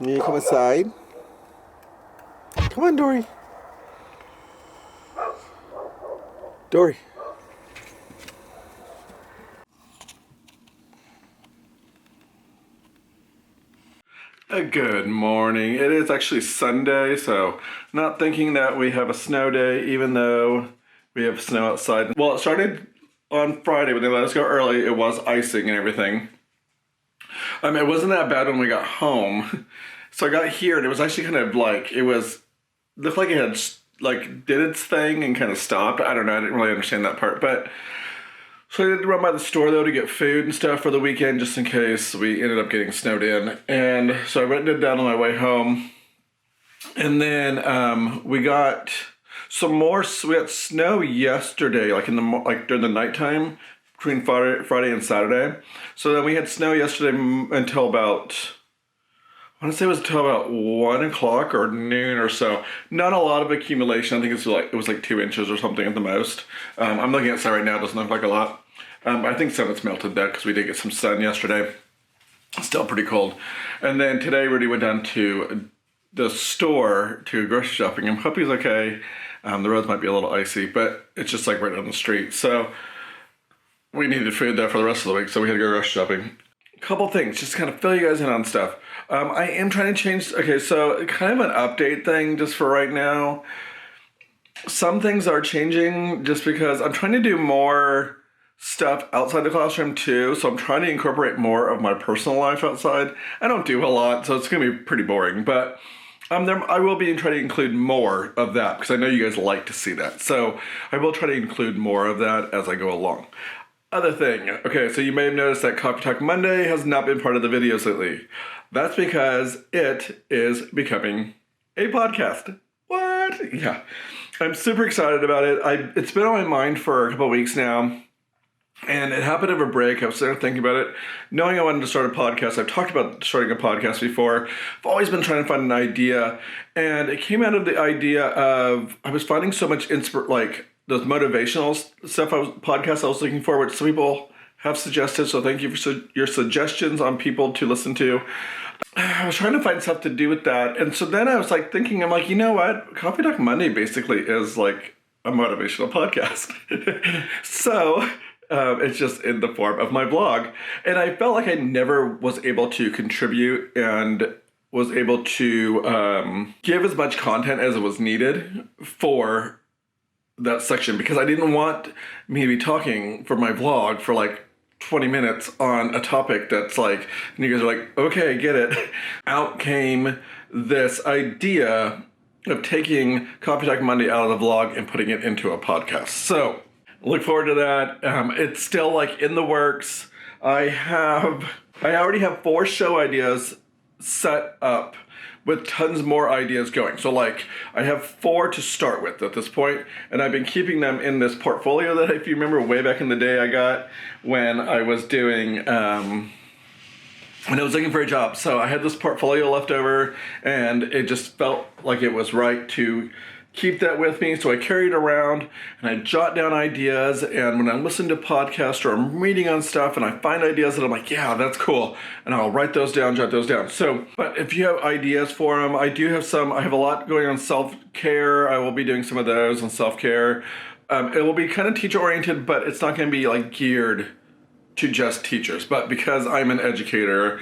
You come inside. Come on, Dory. Dory. Good morning. It is actually Sunday, so not thinking that we have a snow day, even though we have snow outside. Well, it started on Friday when they let us go early. It was icing and everything. It wasn't that bad when we got home. So I got here and it was actually kind of like, looked like it had did its thing and kind of stopped. I don't know. I didn't really understand that part, but so I did run by the store though to get food and stuff for the weekend just in case we ended up getting snowed in. And so I went and did that on my way home. And then we got some more. We got snow yesterday, like during the nighttime between Friday and Saturday. So then we had snow yesterday until about, I want to say it was until about 1 o'clock or noon or so. Not a lot of accumulation. I think it was like 2 inches or something at the most. I'm looking outside right now. It doesn't look like a lot. I think some of it's melted though because we did get some sun yesterday. It's still pretty cold. And then today Rudy went down to the store to grocery shopping. I hope he's okay. The roads might be a little icy, but it's just like right down the street. So we needed food there for the rest of the week, so we had to go grocery shopping. Couple things, just to kind of fill you guys in on stuff. I am trying to change, okay, so kind of an update thing just for right now. Some things are changing just because I'm trying to do more stuff outside the classroom too, so I'm trying to incorporate more of my personal life outside. I don't do a lot, so it's going to be pretty boring, but I will be trying to include more of that because I know you guys like to see that. So I will try to include more of that as I go along. Other thing, okay, so you may have noticed that Coffee Talk Monday has not been part of the videos lately. That's because it is becoming a podcast. What? Yeah. I'm super excited about it. It's been on my mind for a couple of weeks now. And it happened over break. I was sitting there thinking about it, knowing I wanted to start a podcast. I've talked about starting a podcast before. I've always been trying to find an idea. And it came out of the idea of, I was finding so much those motivational podcasts I was looking for, which some people have suggested. So thank you for your suggestions on people to listen to. I was trying to find stuff to do with that. And so then I was thinking, I'm like, you know what? Coffee Talk Monday basically is like a motivational podcast. So it's just in the form of my blog. And I felt like I never was able to contribute and was able to give as much content as it was needed for that section because I didn't want me to be talking for my vlog for 20 minutes on a topic that's and you guys are like, okay, get it. Out came this idea of taking Coffee Talk Monday out of the vlog and putting it into a podcast. So look forward to that. It's still in the works. I already have 4 show ideas set up with tons more ideas going. So I have 4 to start with at this point, and I've been keeping them in this portfolio that, if you remember way back in the day, I got when I was doing, when I was looking for a job. So I had this portfolio left over, and it just felt like it was right to keep that with me. So I carry it around and I jot down ideas. And when I listen to podcasts or I'm reading on stuff and I find ideas that I'm like, yeah, that's cool. And I'll write those down, jot those down. So, but if you have ideas for them, I do have some. I have a lot going on self-care. I will be doing some of those on self-care. It will be kind of teacher oriented, but it's not going to be geared to just teachers. But because I'm an educator,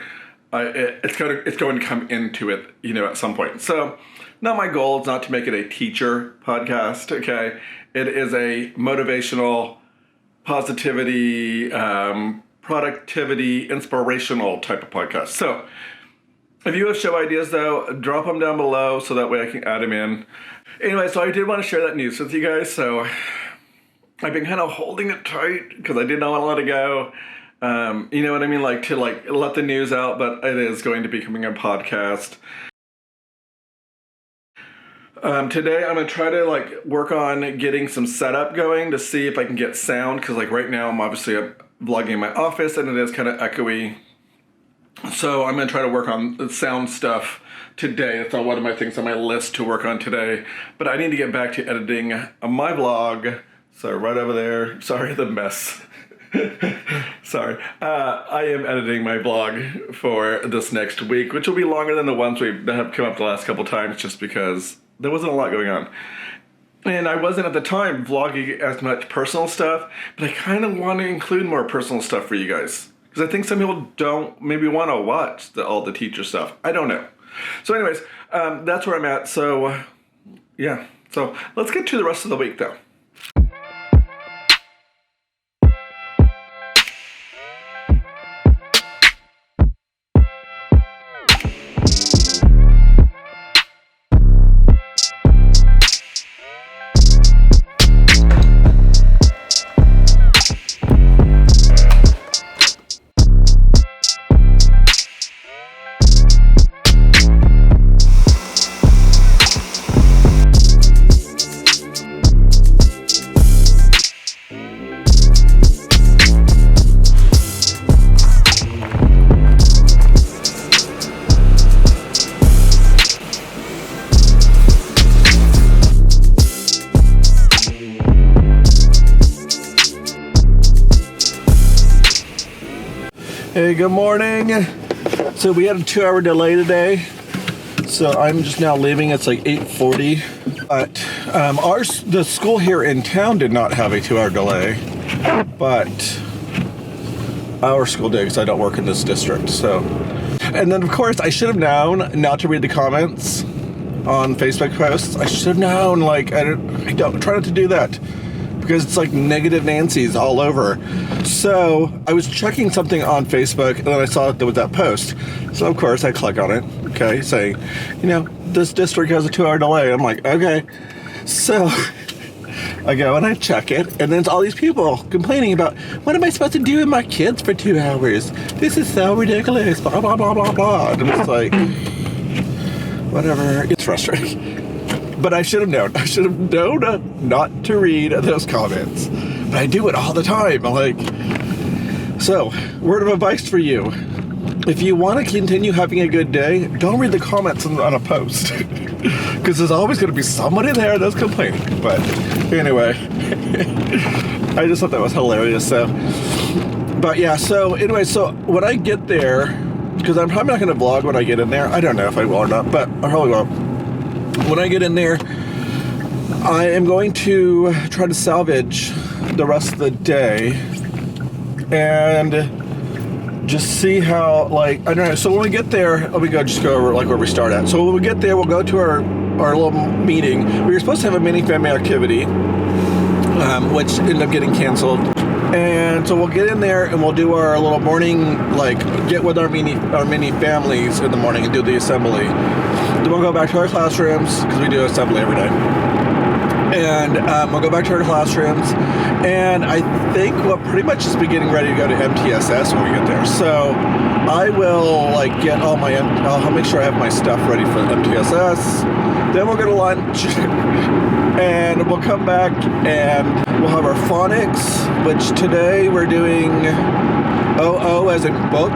it's going to come into it, at some point. So, not my goal is not to make it a teacher podcast, okay? It is a motivational, positivity, productivity, inspirational type of podcast. So if you have show ideas, though, drop them down below so that way I can add them in. Anyway, so I did want to share that news with you guys. So I've been kind of holding it tight because I did not want to let it go. You know what I mean? To let the news out, but it is going to be becoming a podcast. Today I'm going to try to work on getting some setup going to see if I can get sound, because right now I'm obviously vlogging in my office and it is kind of echoey. So I'm going to try to work on the sound stuff today. That's not one of my things on my list to work on today, but I need to get back to editing my vlog. So right over there, sorry the mess. Sorry. I am editing my vlog for this next week, which will be longer than the ones that have come up the last couple times just because there wasn't a lot going on. And I wasn't at the time vlogging as much personal stuff, but I kind of want to include more personal stuff for you guys. Because I think some people don't maybe want to watch all the teacher stuff. I don't know. So anyways, that's where I'm at. So yeah. So let's get to the rest of the week though. Hey, good morning. So we had a 2-hour delay today. So I'm just now leaving. It's like 8:40. But the school here in town did not have a 2-hour delay. But our school did because I don't work in this district. So, and then of course I should have known not to read the comments on Facebook posts. I should have known. Like I don't try not to do that. Because it's like negative Nancy's all over. So I was checking something on Facebook and then I saw that there was that post. So of course I click on it, okay, saying, this district has a 2-hour delay. I'm like, okay. So I go and I check it and then it's all these people complaining about, what am I supposed to do with my kids for 2 hours? This is so ridiculous, blah, blah, blah, blah, blah. And it's like, whatever, it's frustrating. But I should have known. I should have known not to read those comments. But I do it all the time. So, word of advice for you. If you want to continue having a good day, don't read the comments on a post. Because there's always going to be somebody there that's complaining. But anyway, I just thought that was hilarious. So when I get there, because I'm probably not going to vlog when I get in there. I don't know if I will or not, but I probably will. When I get in there, I am going to try to salvage the rest of the day and just see how, I don't know. So when we get there, just go over where we start at. So when we get there, we'll go to our little meeting. We were supposed to have a mini family activity, which ended up getting canceled. And so we'll get in there and we'll do our little morning, get with our mini families in the morning and do the assembly. Then we'll go back to our classrooms, because we do assembly every day. And we'll go back to our classrooms. And I think we'll pretty much just be getting ready to go to MTSS when we get there. So I will get all I'll make sure I have my stuff ready for MTSS. Then we'll go to lunch. And we'll come back and we'll have our phonics, which today we're doing OO as in book.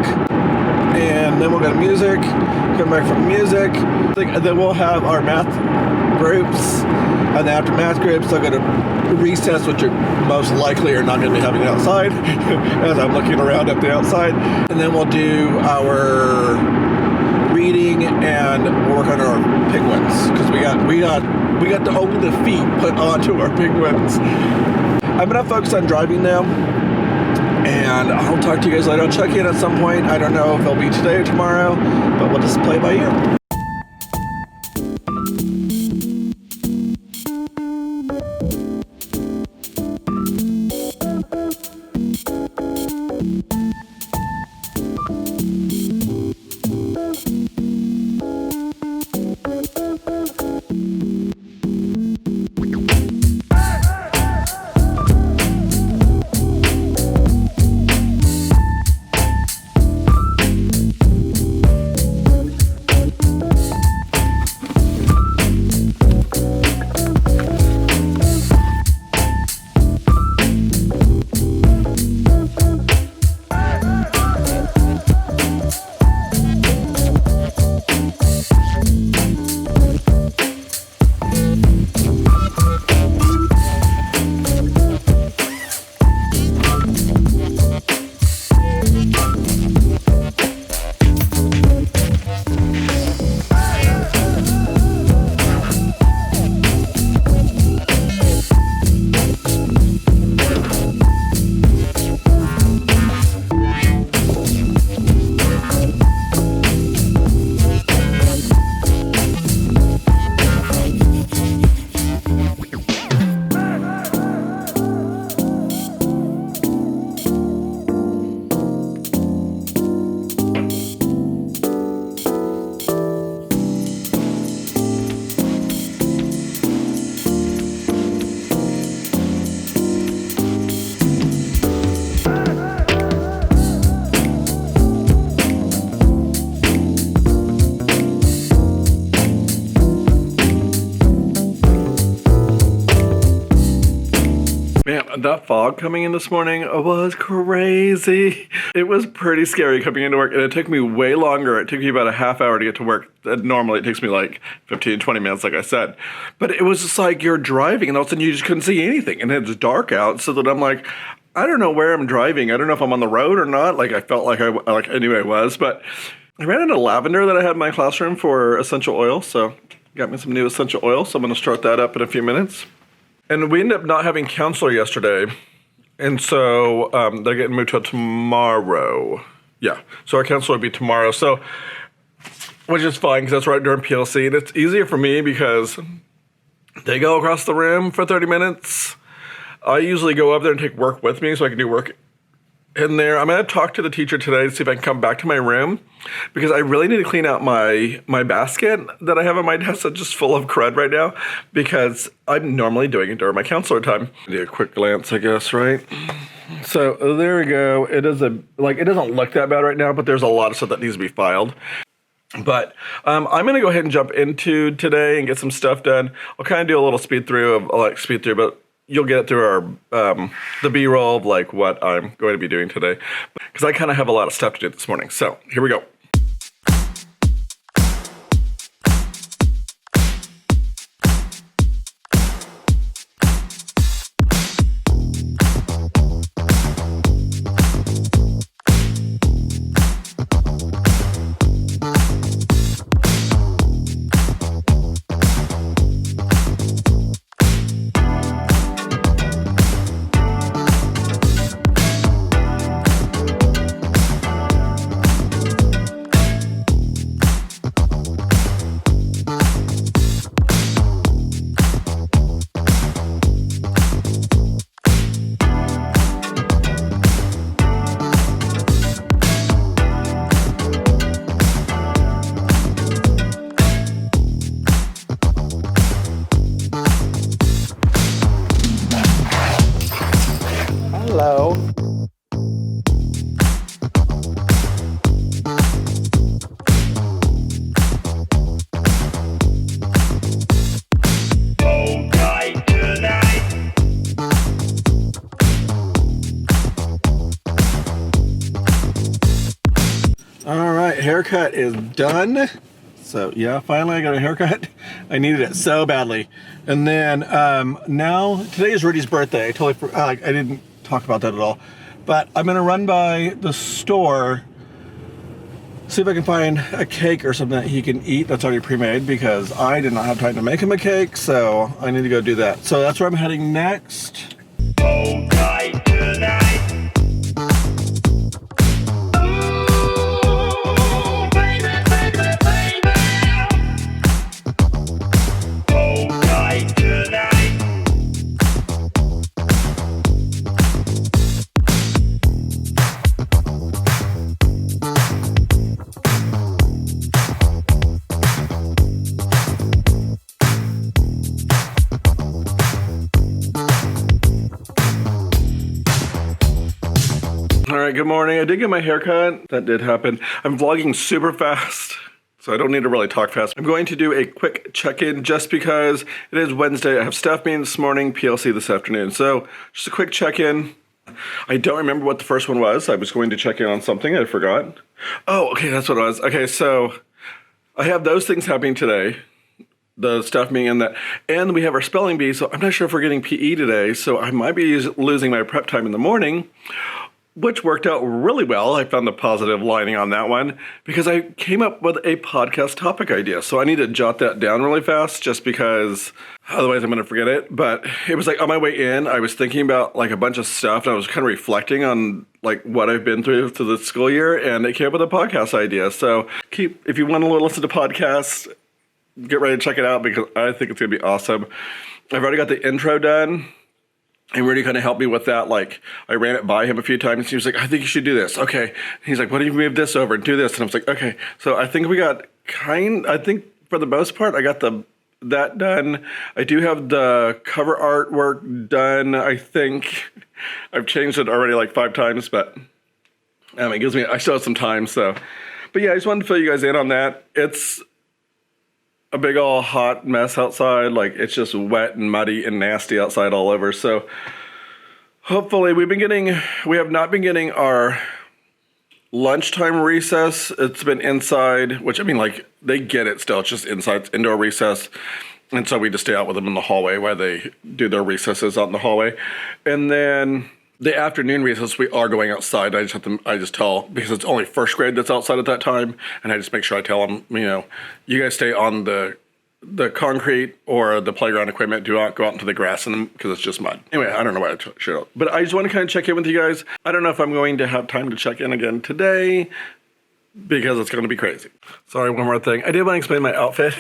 And then we'll go to music, come back from music. And then we'll have our math groups. And then after math groups, I'll go to recess, which are most likely are not going to be having outside, as I'm looking around at the outside. And then we'll do our reading and work on our penguins, because we got to own the feet put onto our penguins. I'm going to focus on driving now. And I'll talk to you guys later. I'll check in at some point. I don't know if it'll be today or tomorrow, but we'll just play it by ear. That fog coming in this morning was crazy. It was pretty scary coming into work, and it took me way longer. It took me about a half hour to get to work. Normally it takes me like 15, 20 minutes, like I said. But it was just like you're driving, and all of a sudden you just couldn't see anything, and it's dark out, so that I'm like, I don't know where I'm driving. I don't know if I'm on the road or not. Like I felt like I knew I was, but I ran into lavender that I had in my classroom for essential oil, so got me some new essential oil, so I'm going to start that up in a few minutes. And we ended up not having counselor yesterday, and so they're getting moved to tomorrow. Yeah, so our counselor will be tomorrow, so which is fine because that's right during PLC, and it's easier for me because they go across the room for 30 minutes. I usually go up there and take work with me so I can do work in there. I'm going to talk to the teacher today to see if I can come back to my room because I really need to clean out my basket that I have on my desk that's just full of crud right now because I'm normally doing it during my counselor time. Do a quick glance, I guess, right? So there we go. It doesn't look that bad right now, but there's a lot of stuff that needs to be filed. But I'm going to go ahead and jump into today and get some stuff done. I'll kind of do a little speed through, but you'll get through our the B-roll of like what I'm going to be doing today because I kind of have a lot of stuff to do this morning. So here we go. Hello. All right, haircut is done. So yeah, finally I got a haircut. I needed it so badly. And then now today is Rudy's birthday. I didn't talk about that at all. But I'm gonna run by the store, see if I can find a cake or something that he can eat that's already pre-made because I did not have time to make him a cake, so I need to go do that. So that's where I'm heading next. All right, good morning. I did get my hair cut. That did happen. I'm vlogging super fast, so I don't need to really talk fast. I'm going to do a quick check-in just because it is Wednesday. I have staff meeting this morning, PLC this afternoon. So just a quick check-in. I don't remember what the first one was. I was going to check in on something. I forgot. Oh, okay, that's what it was. Okay, so I have those things happening today. The staff meeting and that. And we have our spelling bee, so I'm not sure if we're getting PE today. So I might be losing my prep time in the morning, which worked out really well. I found the positive lining on that one because I came up with a podcast topic idea. So I need to jot that down really fast just because otherwise I'm going to forget it. But it was like on my way in, I was thinking about like a bunch of stuff and I was kind of reflecting on like what I've been through the school year and it came up with a podcast idea. So if you want to listen to podcasts, get ready to check it out because I think it's going to be awesome. I've already got the intro done. And Rudy kind of helped me with that. Like, I ran it by him a few times. And he was like, I think you should do this. Okay. And he's like, why don't you move this over and do this? And I was like, okay. So I think I think for the most part, I got that done. I do have the cover artwork done, I think. I've changed it already like 5 times, but I still have some time. So, but yeah, I just wanted to fill you guys in on that. It's a big old hot mess outside. Like it's just wet and muddy and nasty outside all over. So hopefully we have not been getting our lunchtime recess. It's been inside, which I mean, like, they get it still. It's just inside, it's indoor recess. And so we just stay out with them in the hallway while they do their recesses out in the hallway. And then the afternoon recess, we are going outside. I just tell, because it's only first grade that's outside at that time. And I just make sure I tell them, you guys stay on the concrete or the playground equipment. Do not go out into the grass because it's just mud. Anyway, I don't know why I showed up. But I just want to kind of check in with you guys. I don't know if I'm going to have time to check in again today, because it's going to be crazy. Sorry, one more thing. I did want to explain my outfit.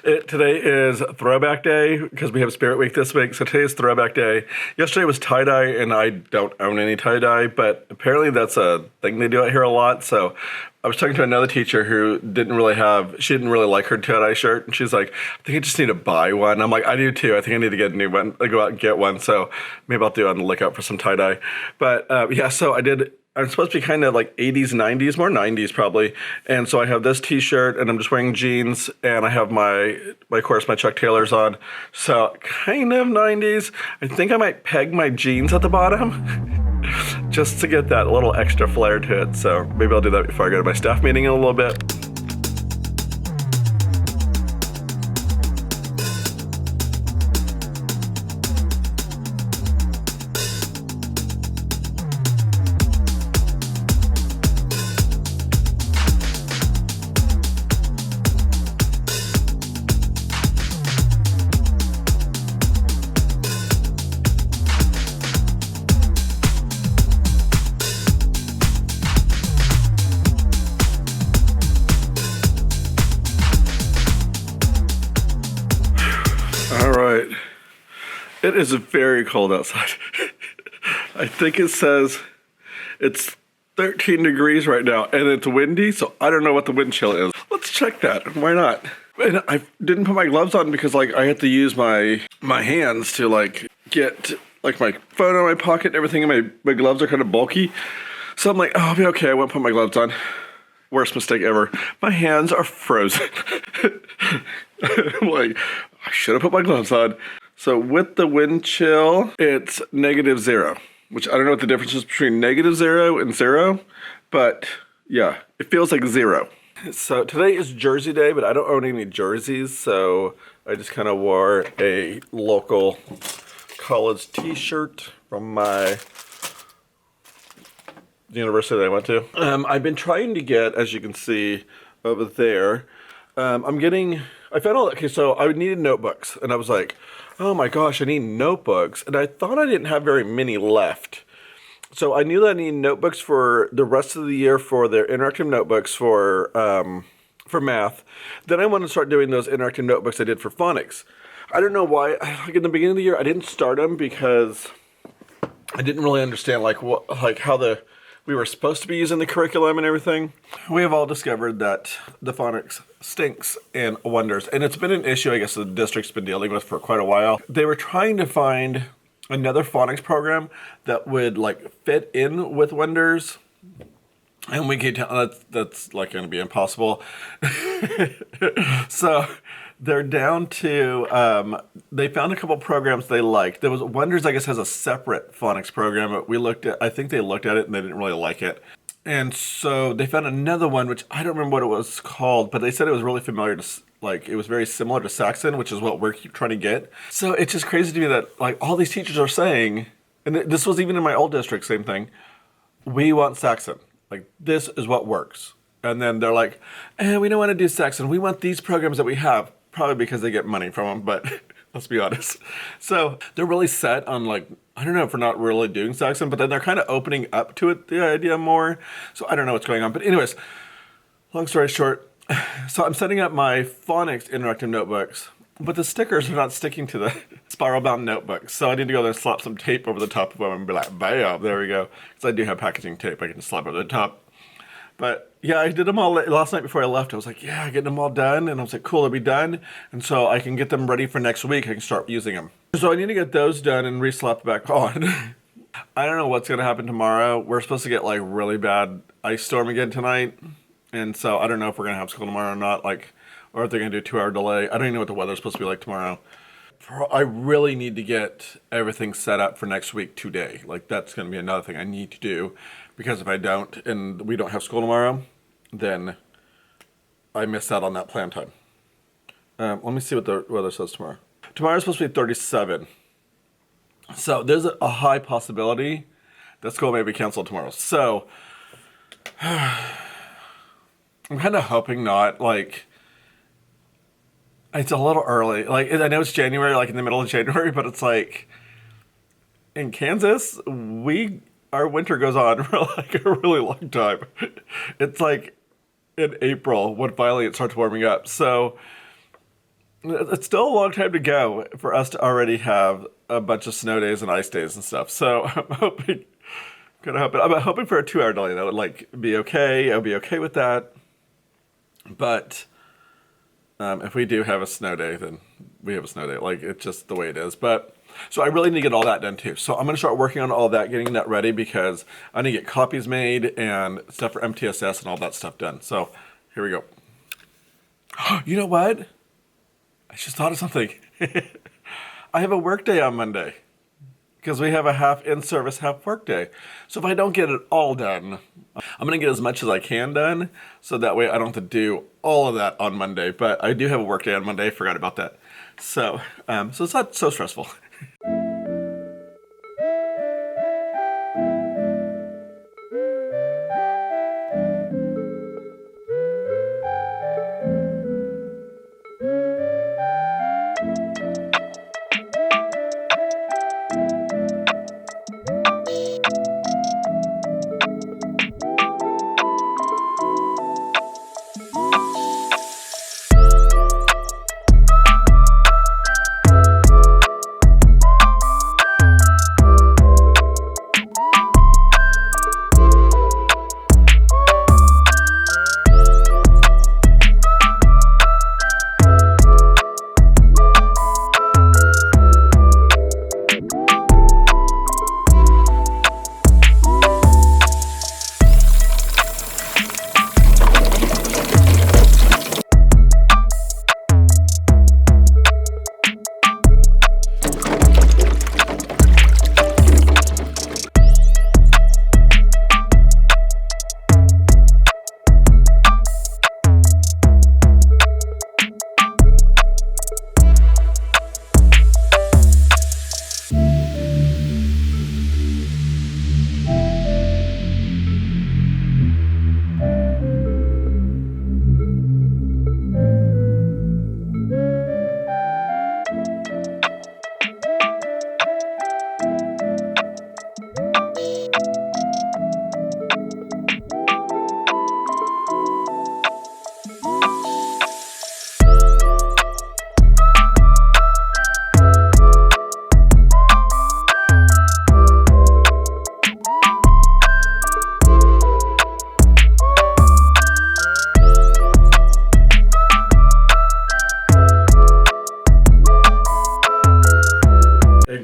Today is Throwback Day because we have Spirit Week this week. So today is Throwback Day. Yesterday was tie-dye, and I don't own any tie-dye, but apparently that's a thing they do out here a lot. So I was talking to another teacher who didn't really like her tie-dye shirt. And she's like, I think I just need to buy one. I'm like, I do too. I think I need to get a new one. I go out and get one. So maybe I'll do it on the lookout for some tie-dye. But yeah, so I'm supposed to be kind of like 80s, 90s, more 90s probably. And so I have this t-shirt and I'm just wearing jeans and I have my Chuck Taylors on. So kind of 90s. I think I might peg my jeans at the bottom just to get that little extra flair to it. So maybe I'll do that before I go to my staff meeting in a little bit. It is very cold outside. I think it says it's 13 degrees right now and it's windy, so I don't know what the wind chill is. Let's check that. Why not? And I didn't put my gloves on because I have to use my hands to get my phone in my pocket and everything, and my gloves are kind of bulky. So I'm like, oh, I'll be okay. I won't put my gloves on. Worst mistake ever. My hands are frozen. I'm like, I should have put my gloves on. So with the wind chill, it's -0, which I don't know what the difference is between -0 and 0, but yeah, it feels like 0. So today is Jersey Day, but I don't own any jerseys, so I just kind of wore a local college t-shirt from the university that I went to. I've been trying to get, as you can see over there, I found out, okay, so I needed notebooks, and I was like, oh my gosh, I need notebooks, and I thought I didn't have very many left. So I knew that I needed notebooks for the rest of the year for their interactive notebooks for math. Then I wanted to start doing those interactive notebooks I did for phonics. I don't know why, in the beginning of the year, I didn't start them because I didn't really understand how we were supposed to be using the curriculum and everything. We have all discovered that the phonics stinks in Wonders. And it's been an issue, I guess, the district's been dealing with for quite a while. They were trying to find another phonics program that would fit in with Wonders. And we can tell that's going to be impossible. So they're down to, they found a couple programs they liked. There was Wonders, I guess, has a separate phonics program, but I think they looked at it and they didn't really like it. And so they found another one, which I don't remember what it was called, but they said it was really familiar to, it was very similar to Saxon, which is what we're trying to get. So it's just crazy to me that, all these teachers are saying, and this was even in my old district, same thing, we want Saxon. This is what works. And then they're like, we don't want to do Saxon. We want these programs that we have. Probably because they get money from them, but let's be honest. So they're really set on I don't know if we're not really doing Saxon, but then they're kind of opening up to it, the idea more. So I don't know what's going on. But anyways, long story short, so I'm setting up my phonics interactive notebooks, but the stickers are not sticking to the spiral bound notebooks. So I need to go there and slap some tape over the top of them and be like, bam, there we go. Because I do have packaging tape I can slap over the top. But yeah, I did them all last night before I left. I was like, yeah, getting them all done. And I was like, cool, they'll be done. And so I can get them ready for next week. I can start using them. So I need to get those done and re-slap back on. I don't know what's going to happen tomorrow. We're supposed to get really bad ice storm again tonight. And so I don't know if we're going to have school tomorrow or not, or if they're going to do a 2-hour delay. I don't even know what the weather's supposed to be like tomorrow. I really need to get everything set up for next week today. Like that's going to be another thing I need to do, because if I don't and we don't have school tomorrow, then I miss out on that plan time. Let me see what the weather says tomorrow. Tomorrow's supposed to be 37. So there's a high possibility that school may be canceled tomorrow. So I'm kind of hoping not. Like, it's a little early. Like, I know it's January, like in the middle of January, but it's like in Kansas, our winter goes on for like a really long time. It's like in April when finally it starts warming up. So it's still a long time to go for us to already have a bunch of snow days and ice days and stuff. So I'm hoping for a 2-hour delay. That would like be okay. I'll be okay with that. But if we do have a snow day, then we have a snow day. Like, it's just the way it is. But so I really need to get all that done too. So I'm going to start working on all that, getting that ready, because I need to get copies made and stuff for MTSS and all that stuff done. So here we go. You know what? I just thought of something. I have a work day on Monday because we have a half in-service, half work day. So if I don't get it all done, I'm going to get as much as I can done, so that way I don't have to do all of that on Monday. But I do have a work day on Monday. I forgot about that. So it's not so stressful.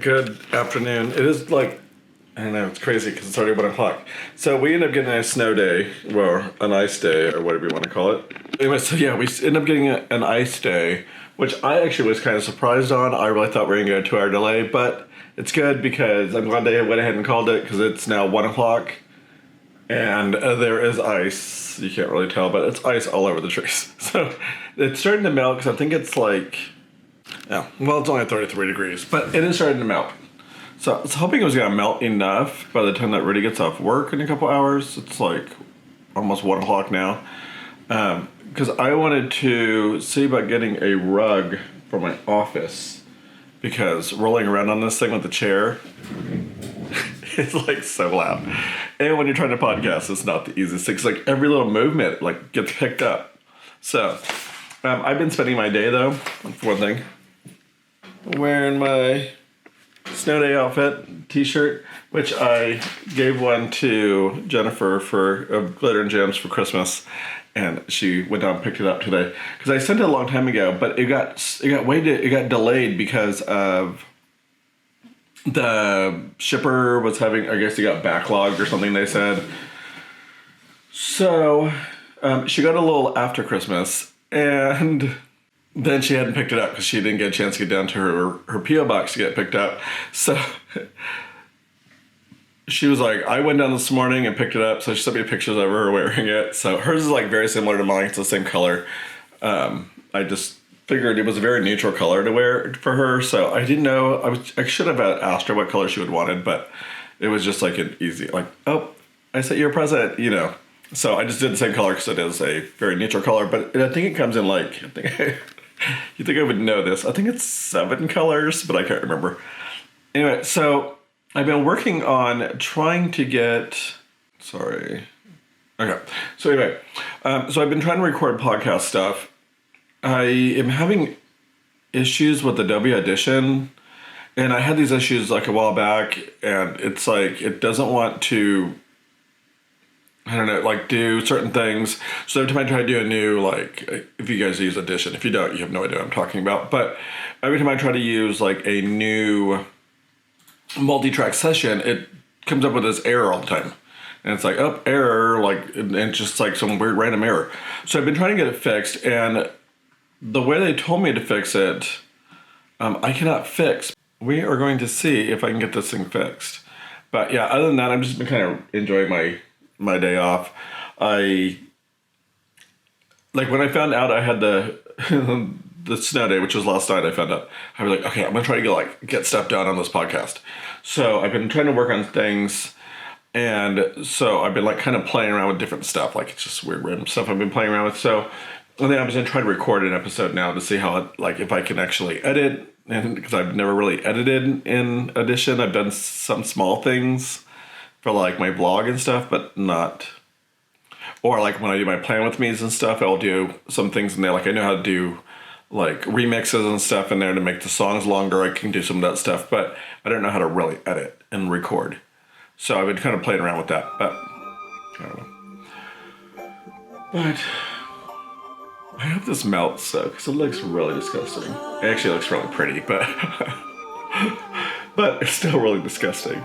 Good afternoon. It is like, I don't know, it's crazy because it's already 1 o'clock. So we end up getting a snow day, well, an ice day, or whatever you want to call it. Anyway, so yeah, we end up getting an ice day, which I actually was kind of surprised on. I really thought we were going to get a 2-hour delay, but it's good because I'm glad they went ahead and called it, because it's now 1 o'clock and there is ice. You can't really tell, but it's ice all over the trees. So it's starting to melt, because I think it's like, yeah, well, it's only at 33 degrees, but it is starting to melt. So I was hoping it was going to melt enough by the time that Rudy gets off work in a couple hours. It's like almost 1 o'clock now. Because I wanted to see about getting a rug for my office, because rolling around on this thing with the chair is like so loud. And when you're trying to podcast, it's not the easiest thing. It's like every little movement like gets picked up. So I've been spending my day, though, for one thing, wearing my snow day outfit t-shirt, which I gave one to Jennifer for Glitter and Gems for Christmas, and she went down and picked it up today, because I sent it a long time ago, but it got delayed because of the shipper was having, I guess he got backlogged or something, they said. So she got a little after Christmas, and then she hadn't picked it up because she didn't get a chance to get down to her P.O. box to get it picked up. So she was like, I went down this morning and picked it up. So she sent me pictures of her wearing it. So hers is like very similar to mine. It's the same color. I just figured it was a very neutral color to wear for her. So I didn't know, I should have asked her what color she would wanted, but it was just like an easy, like, oh, I sent you a present, you know. So I just did the same color because it is a very neutral color, but I think it comes in like, you think I would know this. I think it's 7 colors, but I can't remember. Anyway, so I've been working on trying to get, sorry. Okay, so anyway, so I've been trying to record podcast stuff. I am having issues with Adobe Audition, and I had these issues like a while back, and it's like, it doesn't want to, I don't know, like do certain things. So every time I try to do a new, like, if you guys use Audition, if you don't, you have no idea what I'm talking about. But every time I try to use like a new multi-track session, it comes up with this error all the time. And it's like, oh, error, like, and just like some weird random error. So I've been trying to get it fixed, and the way they told me to fix it, I cannot fix. We are going to see if I can get this thing fixed. But yeah, other than that, I've just been kind of enjoying my day off. Like when I found out I had the the snow day, which was last night, I found out, I was like, okay, I'm gonna try to get stuff done on this podcast. So I've been trying to work on things, and so I've been like kind of playing around with different stuff, like it's just weird random stuff I've been playing around with. So and then I'm just gonna try to record an episode now to see how like if I can actually edit, and because I've never really edited in Audition. I've done some small things for like my blog and stuff, but not, or like when I do my Plan With Me's and stuff, I'll do some things in there. Like I know how to do like remixes and stuff in there to make the songs longer. I can do some of that stuff, but I don't know how to really edit and record. So I've been kind of playing around with that, but I don't know. But I hope this melts though, because it looks really disgusting. It actually looks really pretty, but but it's still really disgusting.